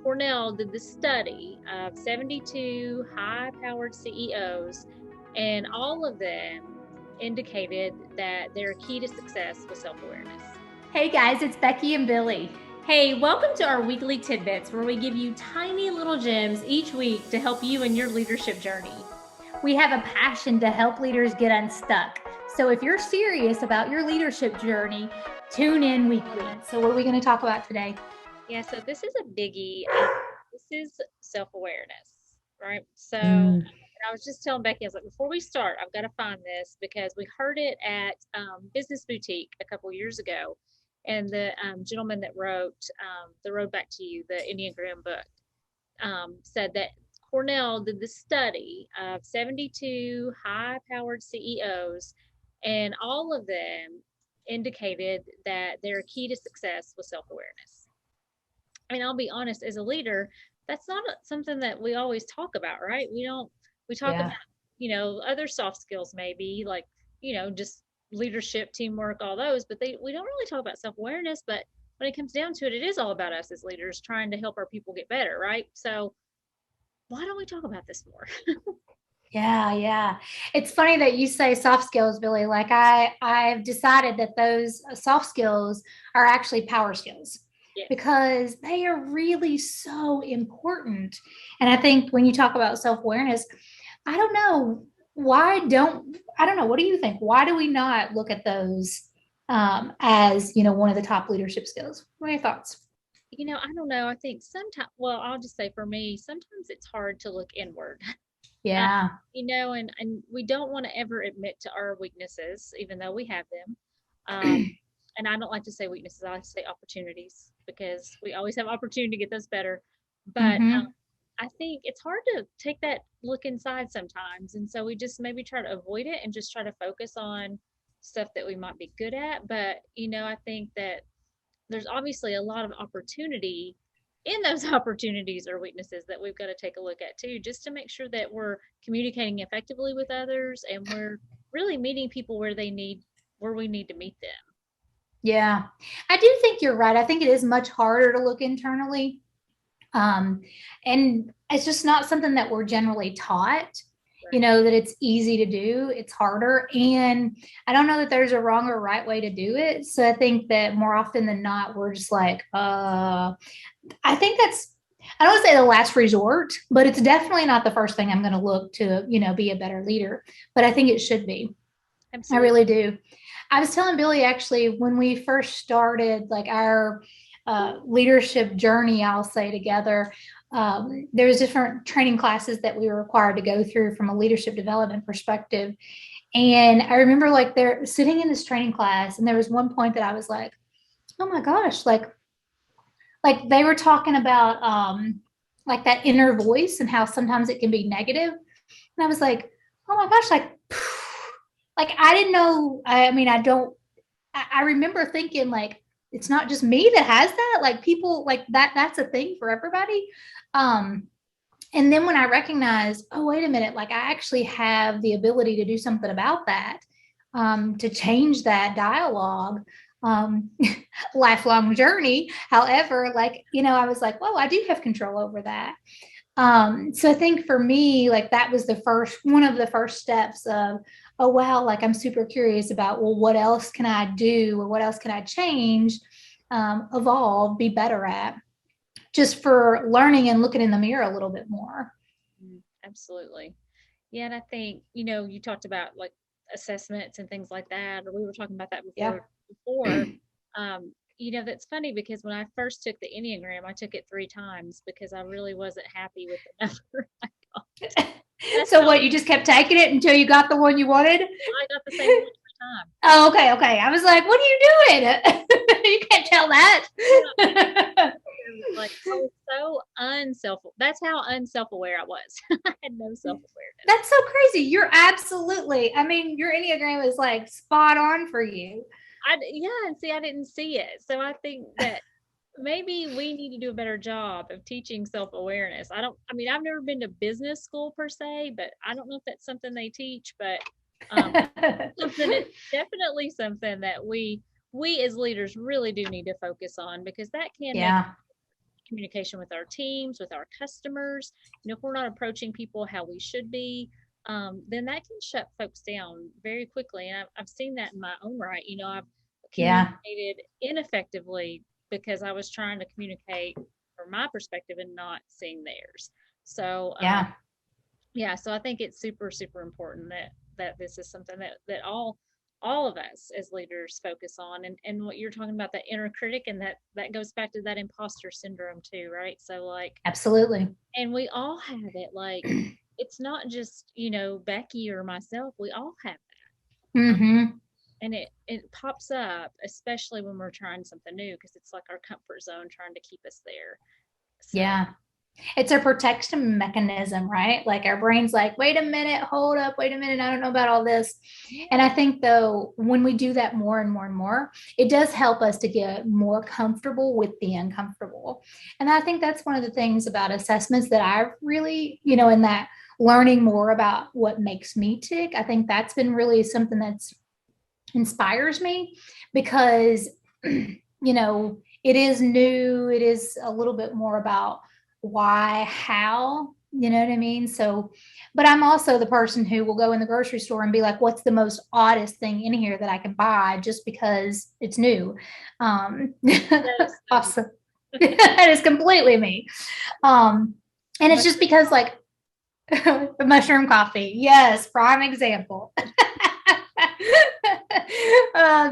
Cornell did this study of 72 high-powered CEOs, and all of them indicated that their key to success was self-awareness. Hey guys, it's Becky and Billy. Hey, welcome to our weekly tidbits where we give you tiny little gems each week to help you in your leadership journey. We have a passion to help leaders get unstuck. So if you're serious about your leadership journey, tune in weekly. So what are we going to talk about today? Yeah, so this is a biggie. This is self-awareness, right? So I was just telling Becky, I was like, before we start, I've got to find this because we heard it at Business Boutique a couple years ago. And the gentleman that wrote The Road Back to You, the Enneagram book, said that Cornell did this study of 72 high-powered CEOs, and all of them indicated that their key to success was self-awareness. I mean, I'll be honest, as a leader, that's not something that we always talk about, right? We talk about, other soft skills maybe, like, just leadership, teamwork, all those, but we don't really talk about self-awareness. But when it comes down to it, it is all about us as leaders trying to help our people get better, right? So why don't we talk about this more? Yeah. It's funny that you say soft skills, Billy. Like I've decided that those soft skills are actually power skills. Yeah. Because they are really so important. And I think when you talk about self-awareness, I don't know. What do you think? Why do we not look at those as, one of the top leadership skills? What are your thoughts? I don't know. I think sometimes, well, I'll just say for me, sometimes it's hard to look inward. Yeah. And we don't want to ever admit to our weaknesses, even though we have them. And I don't like to say weaknesses. I like to say opportunities, because we always have opportunity to get those better. But I think it's hard to take that look inside sometimes. And so we just maybe try to avoid it and just try to focus on stuff that we might be good at. But, I think that there's obviously a lot of opportunity in those opportunities or weaknesses that we've got to take a look at too, just to make sure that we're communicating effectively with others and we're really meeting people where we need to meet them. Yeah, I do think you're right. I think it is much harder to look internally. And it's just not something that we're generally taught, right. That it's easy to do. It's harder. And I don't know that there's a wrong or right way to do it. So I think that more often than not, we're just like, I think I don't want to say the last resort, but it's definitely not the first thing I'm going to look to, be a better leader. But I think it should be. Absolutely. I really do. I was telling Billy, actually, when we first started like our leadership journey, I'll say, together, there was different training classes that we were required to go through from a leadership development perspective. And I remember like they're sitting in this training class, and there was one point that I was like, oh my gosh, like they were talking about like that inner voice and how sometimes it can be negative. And I was like, oh my gosh, like I didn't know. I remember thinking like, it's not just me that has that, like people like that's a thing for everybody. And then when I recognized, oh, wait a minute, like I actually have the ability to do something about that, to change that dialogue, lifelong journey. However, like, I was like, well, I do have control over that. So I think for me, like that was one of the first steps of, oh, wow, like I'm super curious about, well, what else can I do, or what else can I change, evolve, be better at, just for learning and looking in the mirror a little bit more. Absolutely. Yeah. And I think, you talked about like assessments and things like that, or we were talking about that before. That's funny because when I first took the Enneagram, I took it 3 times because I really wasn't happy with the number I got. So what, you just kept taking it until you got the one you wanted? I got the same one every time. Oh, okay. I was like, what are you doing? You can't tell that. Like, that's how unself-aware I was. I had no self-awareness. That's so crazy. You're absolutely, your Enneagram is like spot on for you. And see, I didn't see it. So I think that maybe we need to do a better job of teaching self-awareness. I've never been to business school per se, but I don't know if that's something they teach, but it's definitely something that we as leaders really do need to focus on, because that can make. communication with our teams, with our customers. If we're not approaching people how we should be, then that can shut folks down very quickly. And I've seen that in my own right. I've Yeah. communicated ineffectively because I was trying to communicate from my perspective and not seeing theirs. So, Yeah. yeah, so I think it's super, super important that this is something that all of us as leaders focus on. And what you're talking about, that inner critic, and that goes back to that imposter syndrome too, right? So like, Absolutely. and we all have it. Like, it's not just, Becky or myself. We all have that. Mm-hmm. And it pops up, especially when we're trying something new, because it's like our comfort zone trying to keep us there. So Yeah. It's a protection mechanism, right? Like our brain's like, wait a minute, hold up, wait a minute, I don't know about all this. yeah, And I think though, when we do that more and more and more, it does help us to get more comfortable with the uncomfortable. And I think that's one of the things about assessments that I've really, in that learning more about what makes me tick, I think that's been really something that's inspires me because, it is new, it is a little bit more about why, how, you know what I mean? So, but I'm also the person who will go in the grocery store and be like, what's the most oddest thing in here that I can buy just because it's new? Awesome. That is completely me. And it's just because like mushroom coffee. Yes, prime example.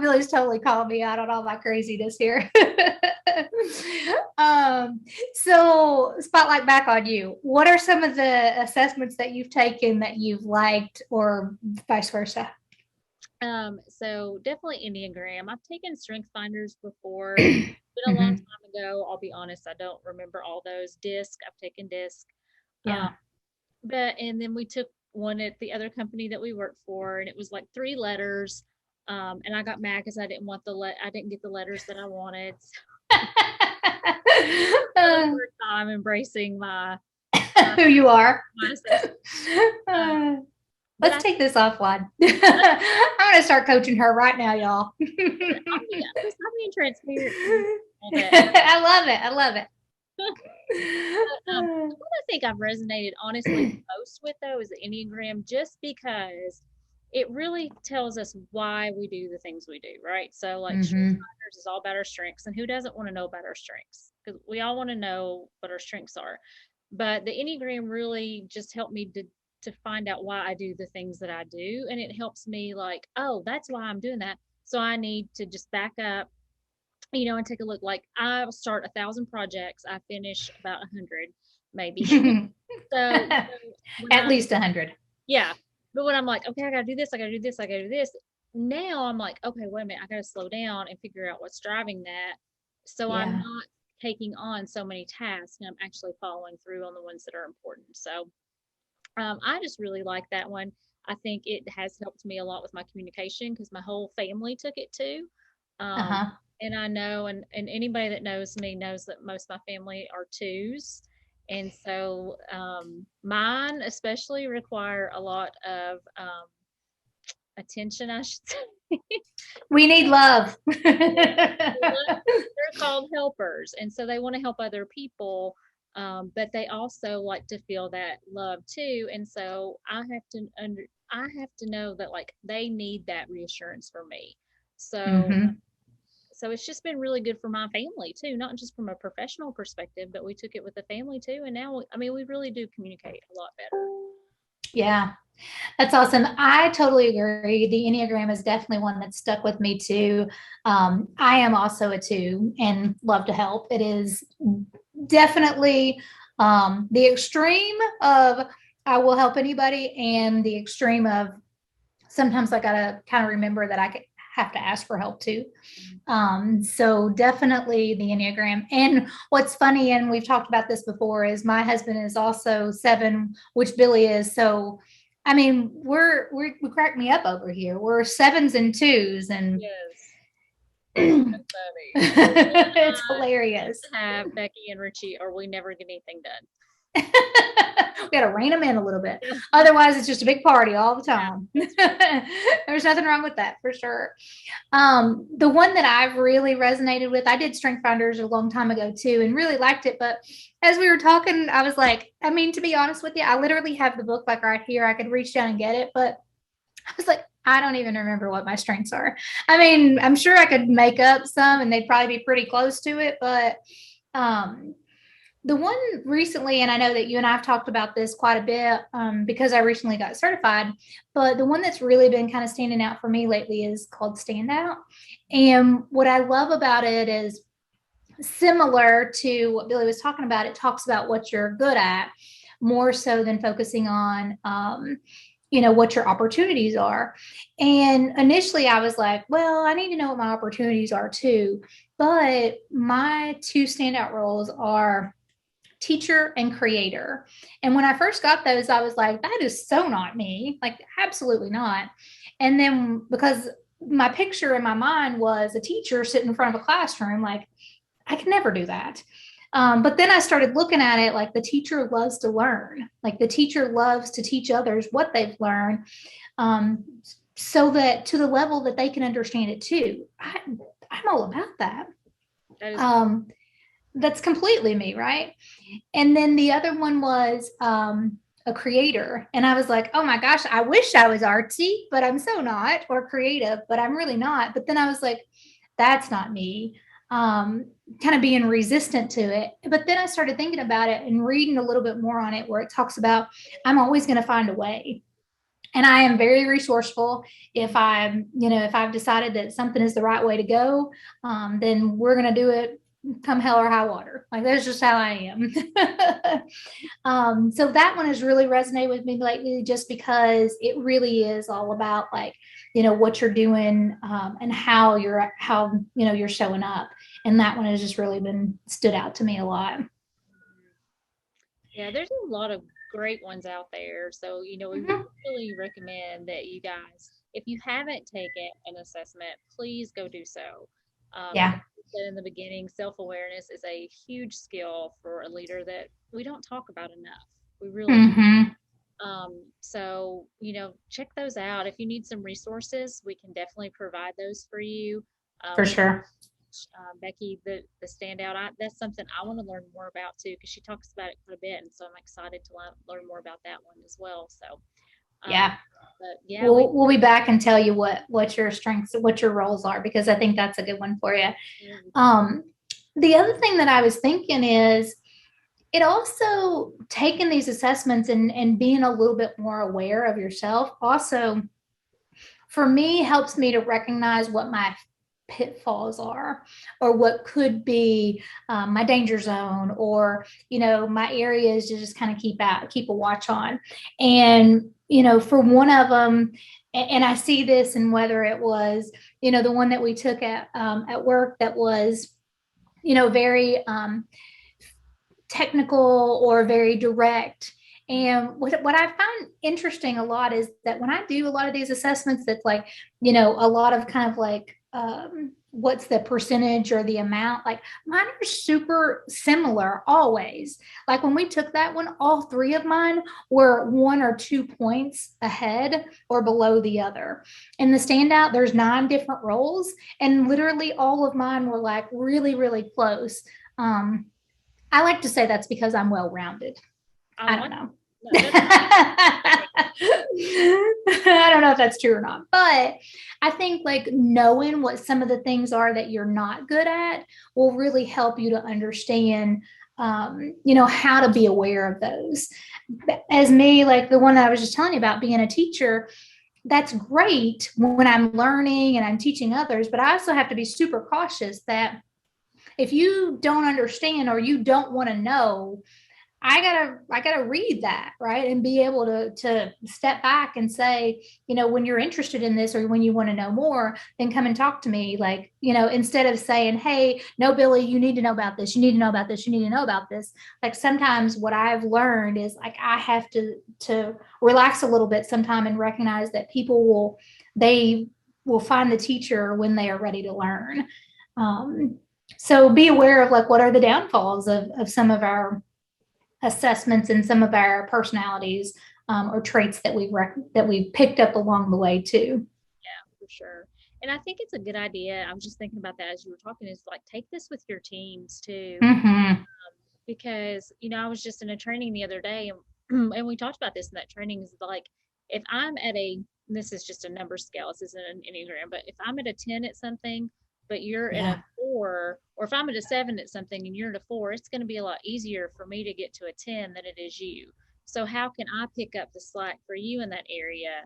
Billy's totally called me out on all my craziness here. So spotlight back on you. What are some of the assessments that you've taken that you've liked, or vice versa? So definitely Enneagram. I've taken Strength Finders before. It's been a long Mm-hmm. time ago. I'll be honest, I don't remember all those. DISC, I've taken DISC. Um, Yeah. and then we took one at the other company that we worked for, and it was like 3 letters. And I got mad because I didn't want I didn't get the letters that I wanted. Really hard time embracing my Who you are. my assessment. Um, but Let's take this offline. I'm going to start coaching her right now, y'all. I'm being transparent. I love it. I love it. What I think I've resonated honestly most with though is the Enneagram, just because it really tells us why we do the things we do, right? So like Strength Mm-hmm. Finders is all about our strengths, and who doesn't want to know about our strengths? Because we all want to know what our strengths are. But the Enneagram really just helped me to find out why I do the things that I do, and it helps me like, oh, that's why I'm doing that. So I need to just back up, and take a look. Like I start 1,000 projects, I finish about 100, maybe. So when At I, least 100. yeah, but when I'm like, okay, I gotta do this, I gotta do this, I gotta do this. Now I'm like, okay, wait a minute, I gotta slow down and figure out what's driving that. So I'm Yeah. not taking on so many tasks, and I'm actually following through on the ones that are important. So I just really like that one. I think it has helped me a lot with my communication because my whole family took it too. Um, Uh-huh. and I know, and anybody that knows me knows that most of my family are twos. And so mine especially require a lot of attention, I should say. We need love. They're called helpers, and so they want to help other people, but they also like to feel that love too. And so I have to know that like they need that reassurance from me. So Mm-hmm. so it's just been really good for my family too, not just from a professional perspective, but we took it with the family too. And now, I mean, we really do communicate a lot better. Yeah. That's awesome. I totally agree. The Enneagram is definitely one that stuck with me too. I am also a 2 and love to help. It is definitely the extreme of I will help anybody, and the extreme of sometimes I got to kind of remember that I have to ask for help too. So definitely the Enneagram. And what's funny, and we've talked about this before, is my husband is also 7, which Billy is. So I mean, we crack me up over here. We're 7s and 2s, and Yes. That's so funny. it's hilarious. Have Becky and Richie, or we never get anything done. We got to rein them in a little bit. Otherwise, it's just a big party all the time. There's nothing wrong with that for sure. The one that I've really resonated with, I did Strength Finders a long time ago too, and really liked it. But as we were talking, I was like, I mean, to be honest with you, I literally have the book like right here. I could reach down and get it, but I was like, I don't even remember what my strengths are. I mean, I'm sure I could make up some and they'd probably be pretty close to it, but the one recently, and I know that you and I have talked about this quite a bit because I recently got certified, but the one that's really been kind of standing out for me lately is called Standout. And what I love about it is similar to what Billy was talking about. It talks about what you're good at more so than focusing on, what your opportunities are. And initially I was like, well, I need to know what my opportunities are too. But my two standout roles are teacher and creator. And when I first got those, I was like, that is so not me, like absolutely not. And then because my picture in my mind was a teacher sitting in front of a classroom, like I could never do that. But then I started looking at it like the teacher loves to learn, like the teacher loves to teach others what they've learned, so that to the level that they can understand it too. I'm all about that. That's completely me, right? And then the other one was a creator. And I was like, oh my gosh, I wish I was artsy, but I'm so not, or creative, but I'm really not. But then I was like, that's not me. Kind of being resistant to it. But then I started thinking about it and reading a little bit more on it, where it talks about I'm always going to find a way. And I am very resourceful. If I've decided that something is the right way to go, then we're going to do it come hell or high water. Like that's just how I am. So that one has really resonated with me lately, just because it really is all about like, what you're doing, and how you're showing up. And that one has just really been stood out to me a lot. Yeah, there's a lot of great ones out there. So, we really recommend that you guys, if you haven't taken an assessment, please go do so. Yeah. Like I said in the beginning, self-awareness is a huge skill for a leader that we don't talk about enough. We really so, check those out. If you need some resources, we can definitely provide those for you. For sure. Becky, the standout, that's something I want to learn more about too, because she talks about it quite a bit, and so I'm excited to learn more about that one as well. So, yeah. But yeah, we'll be back and tell you what your strengths, what your roles are, because I think that's a good one for you. The other thing that I was thinking is it also taking these assessments and being a little bit more aware of yourself also for me helps me to recognize what my pitfalls are, or what could be my danger zone, or my areas to just kind of keep a watch on. And for one of them, and I see this in whether it was the one that we took at work that was very technical or very direct. And what I found interesting a lot is that when I do a lot of these assessments, that's like, a lot of kind of like, what's the percentage or the amount, like mine are super similar always. Like when we took that one, all three of mine were 1 or 2 points ahead or below the other. In the standout, there's 9 different roles, and literally all of mine were like really, really close. I like to say that's because I'm well-rounded. I don't know. I don't know if that's true or not, but I think like knowing what some of the things are that you're not good at will really help you to understand, how to be aware of those. As me, like the one that I was just telling you about being a teacher, that's great when I'm learning and I'm teaching others, but I also have to be super cautious that if you don't understand or you don't want to know, I gotta read that, right, and be able to step back and say, when you're interested in this or when you want to know more, then come and talk to me. Like, instead of saying, hey, no, Billy, you need to know about this, you need to know about this, you need to know about this. Like sometimes what I've learned is like I have to relax a little bit sometime and recognize that people will find the teacher when they are ready to learn. So be aware of like what are the downfalls of some of our assessments and some of our personalities or traits that we've picked up along the way too. Yeah, for sure. And I think it's a good idea. I was just thinking about that as you were talking, is like take this with your teams too. Mm-hmm. Because, I was just in a training the other day and and we talked about this in that training is like if I'm at a this is just a number scale, this isn't an enneagram, but if I'm at a 10 at something, but you're at Yeah. a 4, or if I'm at a 7 at something and you're at a 4, it's going to be a lot easier for me to get to a 10 than it is you. So how can I pick up the slack for you in that area,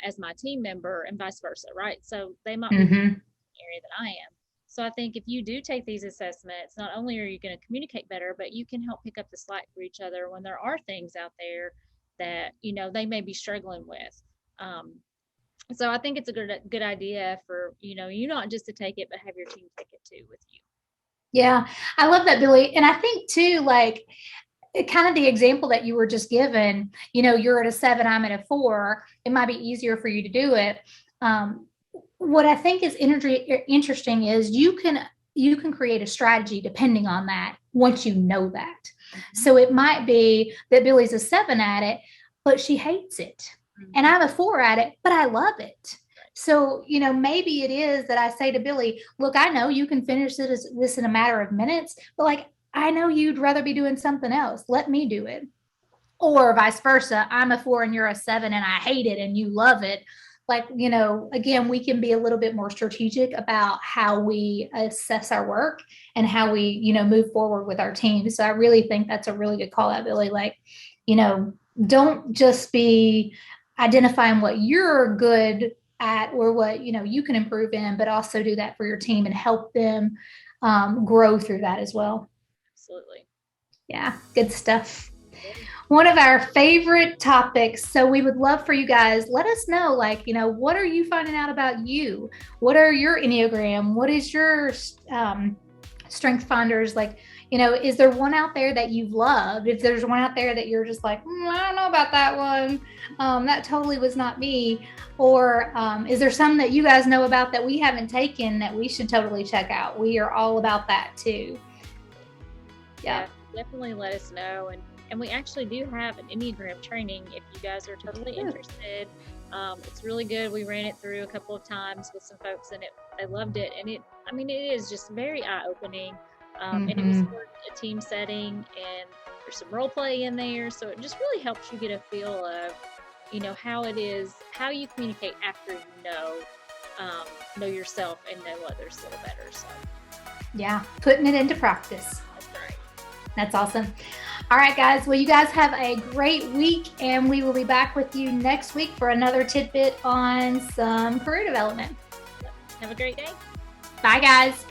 as my team member and vice versa, right? So they might be weak Mm-hmm. in the area that I am. So I think if you do take these assessments, not only are you going to communicate better, but you can help pick up the slack for each other when there are things out there that they may be struggling with. Um, so I think it's a good idea for you not just to take it, but have your team take it too with you. Yeah, I love that, Billy. And I think too, like kind of the example that you were just given, you're at a 7, I'm at a 4, it might be easier for you to do it. What I think is interesting is you can create a strategy depending on that once you know that. Mm-hmm. So it might be that Billy's a 7 at it, but she hates it. Mm-hmm. And I'm a 4 at it, but I love it. So, maybe it is that I say to Billy, look, I know you can finish this in a matter of minutes, but like, I know you'd rather be doing something else. Let me do it. Or vice versa. I'm a 4 and you're a 7 and I hate it and you love it. Like, again, we can be a little bit more strategic about how we assess our work and how we, move forward with our team. So I really think that's a really good call out, Billy. Like, don't just be identifying what you're good at or what, you can improve in, but also do that for your team and help them grow through that as well. Absolutely. Yeah, good stuff. One of our favorite topics. So we would love for you guys, let us know, like, what are you finding out about you? What are your Enneagram? What is your strength finders? Like, is there one out there that you've loved? If there's one out there that you're just like, I don't know about that one. That totally was not me. Or is there some that you guys know about that we haven't taken that we should totally check out? We are all about that too. Yeah, definitely let us know. And we actually do have an Enneagram training if you guys are totally interested. It's really good. We ran it through a couple of times with some folks and they loved it. And it is just very eye-opening. And it was for a team setting and there's some role play in there. So it just really helps you get a feel of, how it is, how you communicate after know yourself and know others a little better. So yeah, putting it into practice. That's right. That's awesome. All right, guys. Well, you guys have a great week, and we will be back with you next week for another tidbit on some career development. Have a great day. Bye, guys.